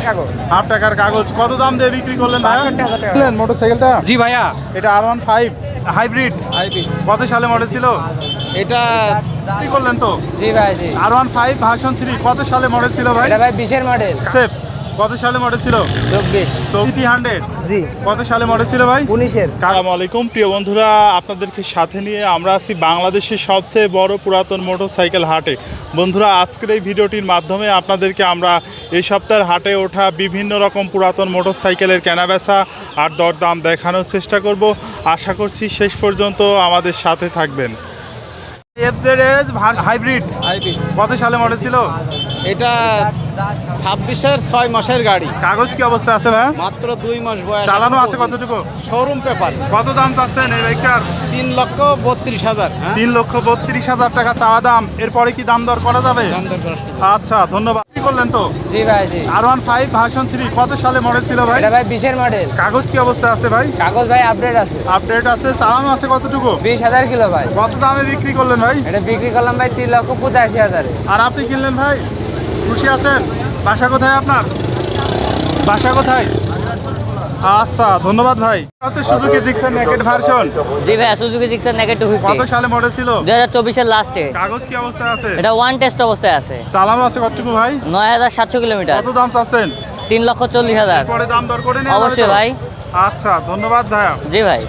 কাগজ। হাফ টাকার কাগজ। কত দাম দিয়ে বিক্রি করলেন ভাই? 62,000 টাকা। মোটরসাইকেলটা জি ভাইয়া, এটা R15 হাইব্রিড। কত সালে মডেল ছিল? এটা কি করলেন তো? জি ভাই জি। R15 ভার্সন 3 কত সালে মডেল ছিল ভাই? এটা ভাই 20 এর মডেল। সেফ কত সালে মডেল ছিল? 24। সিটি 100 জি। কত সালে মডেল ছিল ভাই? 19 এর। আসসালামু আলাইকুম প্রিয় বন্ধুরা, আপনাদেরকে সাথে নিয়ে আমরা আছি বাংলাদেশের সবচেয়ে বড় পুরাতন মোটরসাইকেল হাটে। বন্ধুরা, আজকের এই ভিডিওটির মাধ্যমে আপনাদেরকে আমরা এই সপ্তাহের হাটে ওঠা বিভিন্ন রকম পুরাতন মোটরসাইকেলের কেনাবেচা আর দরদাম দেখানোর চেষ্টা করব। আশা করছি শেষ পর্যন্ত আমাদের সাথে থাকবেন। এফজেডএস হাইব্রিড কত সালে মডেল ছিল? এটা 26-এর 6 মাসের গাড়ি, কাগজ কি অবস্থা আছে ভাই? মাত্র 2 মাস বয়স। চালানো আছে কতটুকু? Showroom paper. কত দাম চাচ্ছেন এই বাইকটার? 3,32,000। 3,32,000 টাকা চাওয়া দাম। এরপরে কি দাম দর করা যাবে? দাম দর করা। আচ্ছা, ধন্যবাদ। কি করলেন তো? জি ভাই জি। R15 ভার্সন 3 কত সালে মডেল ছিল ভাই? এটা ভাই 20 এর মডেল। কাগজ কি অবস্থা আছে ভাই? কাগজ ভাই আপডেট আছে। আপডেট আছে। চালানো আছে কতটুকু? 20,000 কিলো ভাই। কত দামে বিক্রি করলেন ভাই? এটা বিক্রি করলাম ভাই 3,85,000 এ। আর আপনি কিনলেন ভাই? খুশি আছেন? বাসা কোথায় আপনার? বাসা কোথায়? আচ্ছা, ধন্যবাদ ভাই। আচ্ছা, সুজুকি জিক্সার নেকেড ভার্সন জি ভাই, সুজুকি জিক্সার নেগেট 250 কত সালে মডেল ছিল? 2024 এর লাস্টে। কাগজ কি অবস্থায় আছে? এটা ওয়ান টেস্ট অবস্থায় আছে। চালানো আছে কতটুকু ভাই? 9,700 কিলোমিটার। কত দাম চাচ্ছেন? 3,40,000। পরে দাম দর করে নেওয়া যাবে অবশ্যই তো? ভাই। আচ্ছা, ধন্যবাদ ভাইয়া। জি ভাই।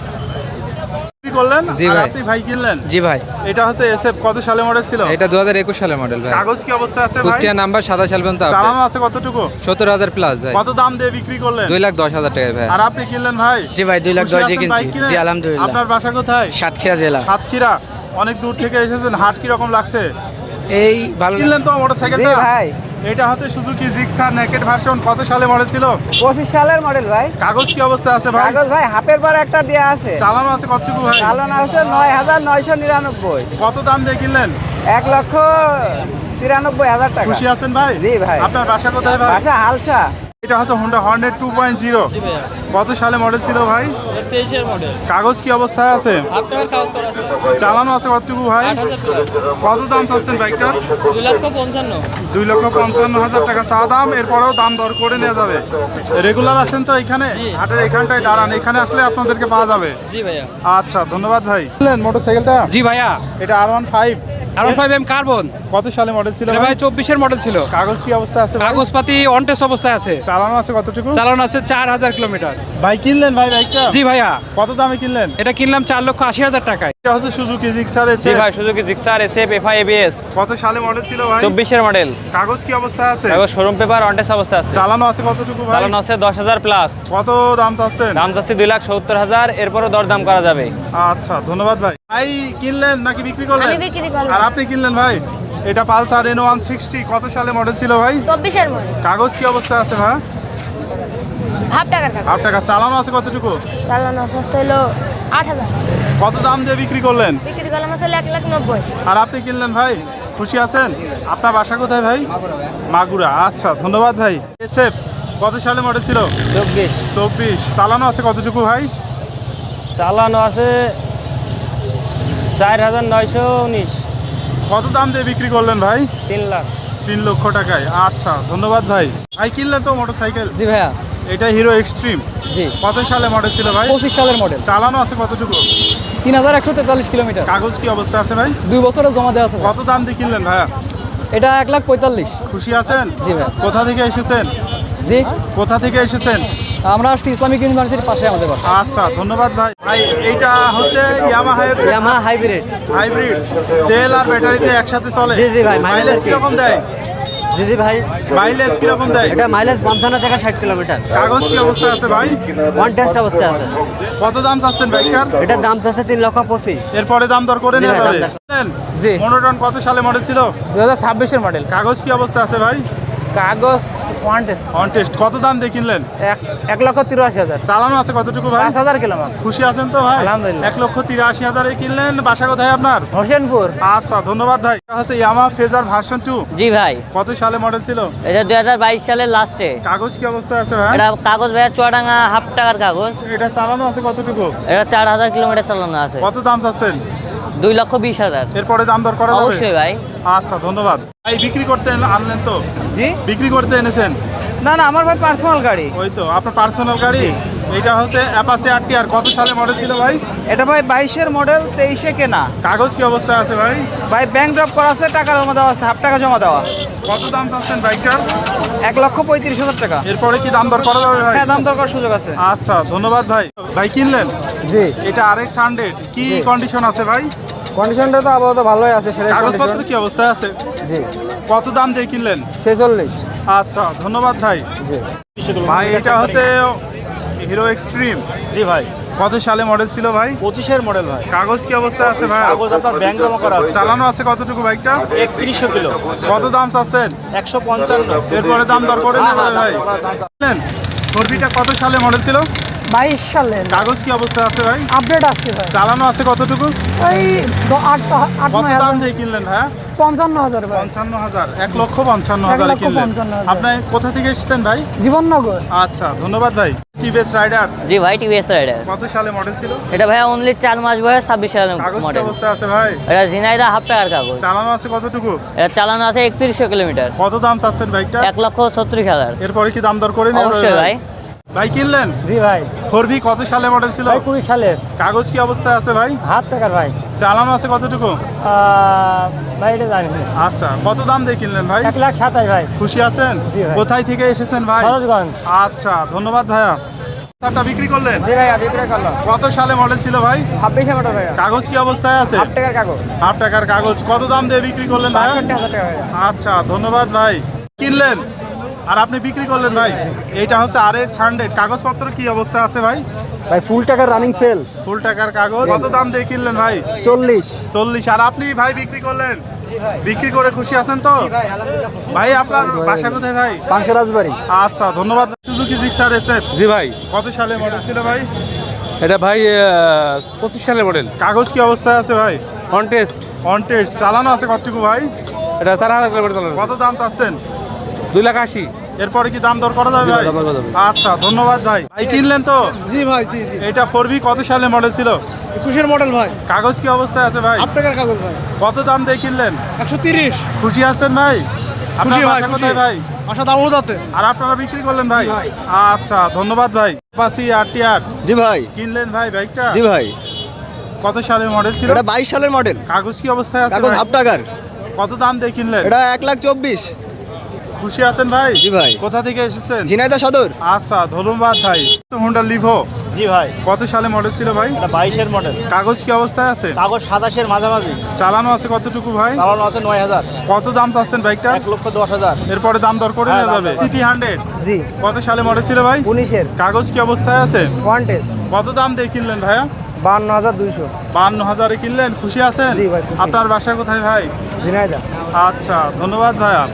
কি করলেন? জি আর ভাই। আপনি ভাই কিনলেন? জি ভাই, এটা হচ্ছে এসএফ কত সালে মডেল ছিল? এটা 2021 সালের মডেল ভাই। কাগজ কি অবস্থা আছে ভাই? কুষ্টিয়া নাম্বার 27 সাল পর্যন্ত চালানো আছে কতটুকু? 70,000 প্লাস ভাই। কত দাম দিয়ে বিক্রি করলেন? 2,10,000 টাকায় ভাই। আর আপনি কিনলেন ভাই? জি ভাই, 2,10,000 খুশি দিয়ে আছেন কিনছি। বাইক কিনে? জি আলহামদুলিল্লাহ। আপনার বাসা কোথায়? সাতক্ষীরা জেলা। সাতক্ষীরা। অনেক দূর থেকে এসেছেন, হাট কি রকম লাগছে? এই ভালো। কিনলেন তো জি মোটরসাইকেলটা? ভাই। এটা হচ্ছে সুজুকি জিক্সার নেকেড ভার্সন কত সালে মডেল ছিল? 25 সালের মডেল ভাই। কাগজ কি অবস্থা আছে ভাই? কাগজ ভাই হাফের পর একটা দেয়া আছে। চালানো আছে কতটুকু ভাই? চালানো আছে 9,999। কত দাম দিয়ে কিনলেন? 1,93,000 টাকা। খুশি আছেন ভাই? জি ভাই। আপনার বাসা কোথায় ভাই? বাসা হালসা। এটা হচ্ছে হোন্ডা হর্নেট 2.0 কত সালে মডেল ছিল ভাই? 23 এর মডেল। কাগজ কি অবস্থায় আছে? আপনার কাগজ করা আছে। চালানো আছে কতটুকু ভাই? 8,000 প্লাস। কত দাম চাচ্ছেন বাইকটার? 2,55,000। 2,55,000 টাকা চা দাম। এরপরেও দাম দর করে নেওয়া যাবে। রেগুলার আসেন তো এখানে? জি। হাটের এখানটায় দাঁড়ান, এখানে আসলে আপনাদেরকে পাওয়া যাবে। জি ভাইয়া। আচ্ছা, ধন্যবাদ ভাই। মোটরসাইকেলটা জি ভাইয়া, এটা R15 R15M কার্বন। কত সালে মডেল ছিল এটা ভাই? ভাই 24 এর মডেল ছিল। কাগজ কি অবস্থা আছে ভাই? কাগজপাতি অন টেস্ট অবস্থায় আছে। চালানো আছে কতটুকু? চালানো আছে 4,000 কিলোমিটার। ভাই কিনলেন ভাই বাইকটা? জি ভাইয়া, কত দামে কিনলেন? এটা কিনলাম 4,80,000 টাকায়। এটা হচ্ছে সুজুকি জিক্সার জি এসএফ ভাই, Suzuki Gixxer SF FI ABS কত সালে মডেল ছিল ভাই? 24 এর মডেল। কাগজ কি অবস্থা আছে? কাগজ শোরুম পেপার অনটেস অবস্থা আছে। চালানো আছে কতটুকু ভাই? চালানো আছে 10,000 প্লাস। কত দাম চাচ্ছেন? দাম চাচ্ছি 2,70,000। এরপরও দরদাম করা যাবে। আচ্ছা, ধন্যবাদ ভাই। ভাই কিনলেন নাকি বিক্রি করলেন? আমি বিক্রি করলাম। আর আপনি কিনলেন ভাই? এটা পালসার N160 কত সালে মডেল ছিল ভাই? 24 এর মডেল। কাগজ কি অবস্থা আছে ভাই? হাফ টাকার কাগজ। হাফ টাকা। চালানো আছে কতটুকু? চালানো সস্তা হলো 8,000। কত দাম দিয়ে বিক্রি করলেন? বিক্রি করলাম আসলে 1,90,000। আর আপনি কিনলেন ভাই? খুশি আছেন? আপনার বাসা কোথায় ভাই? মাগুরা। আচ্ছা, ধন্যবাদ ভাই। এসএফ কত সালে মডেল ছিল? 24। চালানো আছে কতটুকু ভাই? চালানো আছে 4,919। কত দাম দিয়ে বিক্রি করলেন ভাই? 3 লাখ। 3 লক্ষ টাকায়। আচ্ছা, ধন্যবাদ ভাই। ভাই কিনলেন তো মোটরসাইকেল? জি ভাইয়া। এটা হিরো এক্সট্রিম জি। কত সালে মডেল ছিল ভাই? 25 সালের মডেল। চালানো আছে কতটুকু? 3,143 কিলোমিটার। কাগজ কি অবস্থা আছে ভাই? 2 বছরে জমা দেওয়া আছে। কত দাম দিয়ে কিনলেন ভাইয়া? এটা 1,45,000। খুশি আছেন? জি ভাই। কোথা থেকে এসেছেন? জি, কোথা থেকে এসেছেন? আমরা আসছি ইসলামিক ইউনিভার্সিটির পাশে আমাদের বাসা। আচ্ছা, ধন্যবাদ ভাই। ভাই এইটা হচ্ছে ইয়ামাহা হাইব্রিড। হাইব্রিড তেল আর ব্যাটারিতে একসাথে চলে। জি, জি ভাই, মাইলেজ মাইলেজ কিরকম দেয়? জি জি ভাই, মাইলেজ কিরকম দেয়? এটা মাইলেজ 55 থেকে 60 কিলোমিটার। কাগজ কি অবস্থা আছে ভাই? ওয়ান টেস্ট অবস্থায় আছে। কত দাম চাচ্ছেন বাইকটার? এটার দাম চাচ্ছে 3,25,000। এরপরে দাম দর করে জি নেওয়া ভাই, যাবে। দাম জি। মনোটন কত সালে মডেল ছিল? 2026 এর মডেল। কাগজ কি অবস্থা আছে ভাই? কাগজ ওয়ান টেস্ট। On test. কত দাম দিয়ে কিনলেন? 1,83,000। চালানো আছে কতটুকু ভাই? 5,000 কিলোমিটার। খুশি আছেন তো ভাই? আলহামদুলিল্লাহ। 1,83,000 কিনলেন। বাসা কোথায় আপনার? হোসেনপুর। আচ্ছা, ধন্যবাদ ভাই। এটা হচ্ছে ইয়ামাহা ফেজার ভার্সন 2 জি ভাই, কত সালে মডেল ছিল? এটা 2022 সালের লাস্টে। কাগজ কি অবস্থা আছে ভাই? এটা কাগজ ভাইয়া চুয়াডাঙ্গা হাফ টাকার কাগজ। এটা চালানো আছে কতটুকু? এটা 4,000 কিলোমিটার চালানো আছে। কত দাম চাচ্ছেন? 2,20,000। এরপরে দাম দর করা যাবে? অবশ্যই ভাই। আচ্ছা, ধন্যবাদ ভাই। বিক্রি করতে আনলেন তো? জি। বিক্রি করতে এনেছেন? না না আমার ভাই পার্সোনাল গাড়ি। ওই তো আপনার পার্সোনাল গাড়ি। এটা হচ্ছে অ্যাপাচি আরটিআর, কত সালে মডেল ছিল ভাই? এটা ভাই 22-এর মডেল, 23-এ কেনা। কাগজ কি অবস্থায় আছে ভাই? ভাই ব্যাংক ড্রপ করা আছে, টাকা জমা দেওয়া আছে, হাফ টাকা জমা দেওয়া। কত দাম চাচ্ছেন বাইকটার? 1,35,000 টাকা। এরপরে কি দাম দর করা যাবে ভাই? হ্যাঁ, দাম দরকার সুযোগ আছে। আচ্ছা, ধন্যবাদ ভাই। ভাই কিনলেন? জি। এটা RX 100 কি কন্ডিশন আছে ভাই? কন্ডিশনটা তো আপাতত ভালোই আছে, ফ্রেশ কাগজপত্র কি অবস্থায় আছে? জি। কত দাম দিয়ে কিনলেন? 46। আচ্ছা, ধন্যবাদ ভাই। জি। ভাই এটা হচ্ছে হিরো এক্সট্রিম। জি ভাই, কত সালে মডেল ছিল ভাই? 25-এর মডেল ভাই। কাগজ কি অবস্থায় আছে ভাই? কাগজ আপনার ব্যাংক জমা করা আছে। চালানো আছে কতটুকু বাইকটা? 3100 কিলো। কত দাম চাচ্ছেন? 155। এরপরে দাম দর করে নেবে ভাই। ফোরবিটা কত সালে মডেল ছিল? 22 সালে কাগজ কি অবস্থায় আছে ভাই? আপডেট আছে ভাই। চালানো আছে কতটুকু? ওই 8 কত দাম দিয়ে কিনলেন ভাই? 55,000 ভাই। 55,000। 1,55,000 কিনলেন। 1,55,000 আপনি কোথা থেকে এসেছেন ভাই? জীবননগর। আচ্ছা, ধন্যবাদ ভাই। টিভিএস রাইডার জি ভাই, টিভিএস রাইডার। কত সালে মডেল ছিল? এটা ভাইয়া অনলি 4 মাস বয়স, 26 সালের কাগজ কি মডেল। অবস্থায় আছে ভাই? এটা ঝিনাইদা হাফ টাকার কাগজ। চালানো আছে কতটুকু? এটা চালানো আছে 3100 কিলোমিটার। কত দাম চাচ্ছেন বাইকটা? 1,36,000। এরপরে কি দাম দর করে নেবে অবশ্যই ভাই। ভাই কিনলেন? জি ভাই। ফোরবি কত সালে মডেল ছিল? 20 সালের কাগজ কি অবস্থায় আছে ভাই? হাফ টাকার ভাই। চালানো আছে কতটুকু? ভাই এটা জানি না। আচ্ছা, কত দাম দিয়ে কিনলেন ভাই? 1,27,000 ভাই। খুশি আছেন? জি ভাই। কোথায় থেকে এসেছেন ভাই? খরচগঞ্জ। আচ্ছা, ধন্যবাদ ভাইয়া। চারটা বিক্রি করলেন? জি ভাই, বিক্রয় করলাম। কত সালে মডেল ছিল ভাই? 26 মডেল ভাই। কাগজ কি অবস্থায় আছে? হাফ টাকার কাগজ। হাফ টাকার কাগজ। কত দাম দিয়ে বিক্রি করলেন ভাই? 62,000 টাকা ভাই। আচ্ছা, ধন্যবাদ ভাই। কিনলেন আর আপনি বিক্রি করলেন ভাই। এইটা হচ্ছে RX 100। কাগজপত্র কি অবস্থা আছে ভাই? ভাই ফুল টাকার রানিং সেল। ফুল টাকার কাগজ। কত দাম দিয়ে কিনলেন ভাই? 40। আর আপনি ভাই বিক্রি করলেন? বিক্রি করে খুশি আছেন তো ভাই? আপনার বাসা কোথায় ভাই? পাংশারাজবাড়ি। আচ্ছা, ধন্যবাদ। সুজুকি জিক্সার SF জি ভাই। কত সালে মডেল ছিল ভাই? এটা ভাই 25 সালের মডেল। কাগজ কি অবস্থায় আছে ভাই? কন্টেস্ট। অনটেস্ট। চালানো আছে কতটুকু ভাই? এটা 4,000 কিলোমিটার চালানো। কত দাম চাচ্ছেন? 2,80,000। এরপরে কি দাম দর করা যাবে ভাই? দাম দর করা যাবে। আচ্ছা, ধন্যবাদ ভাই। ভাই কিনলেন তো? জি ভাই, জি জি। এটা 4B কত সালে মডেল ছিল? 21-এর মডেল ভাই। কাগজ কি অবস্থায় আছে ভাই? হাফ টাকার কাগজ ভাই। কত দাম দিয়ে কিনলেন? 130। খুশি আছেন ভাই? আপনার ভাই, বাসা খুশি। কোথায় ভাই? আশা দামোদাতে। আর আপনারা বিক্রি করলেন ভাই? আচ্ছা, ধন্যবাদ ভাই। পাসি RTR জি ভাই। কিনলেন ভাই বাইকটা? জি ভাই। কত সালের মডেল ছিল? এটা 22 সালের মডেল। কাগজ কি অবস্থায় আছে কাগজ ভাই? হাফ টাকার। কত দাম দিয়ে কিনলেন? এটা 1,24,000। খুশি আছেন ভাই? জি ভাই। কোথা থেকে এসেছেন? ঝিনাইদহ সদর। আচ্ছা, ধন্যবাদ ভাই। হোন্ডা লিভো জি ভাই, কত সালে মডেল ছিল ভাই? এটা 22-এর মডেল। কাগজ কি অবস্থায় আছে? কাগজ 27-এর মাঝামাঝি। চালানো আছে কতটুকু ভাই? চালানো আছে 9,000। কত দাম চাচ্ছেন বাইকটা? 1,10,000। এরপরে দাম দর করে হ্যাঁ, নেওয়া দাম যাবে। দর। সিটি 100 জি। কত সালে মডেল ছিল ভাই? 19-এর কাগজ কি অবস্থায় আছে? কন্টেস্ট। কত দাম দিয়ে কিনলেন ভাইয়া? 52,200। 52,000-এ কিনলেন। খুশি আছেন? জি ভাই, খুশি। আপনার বাসা কোথায় ভাই? ঝিনাইদহ। আচ্ছা, ধন্যবাদ ভাইয়া।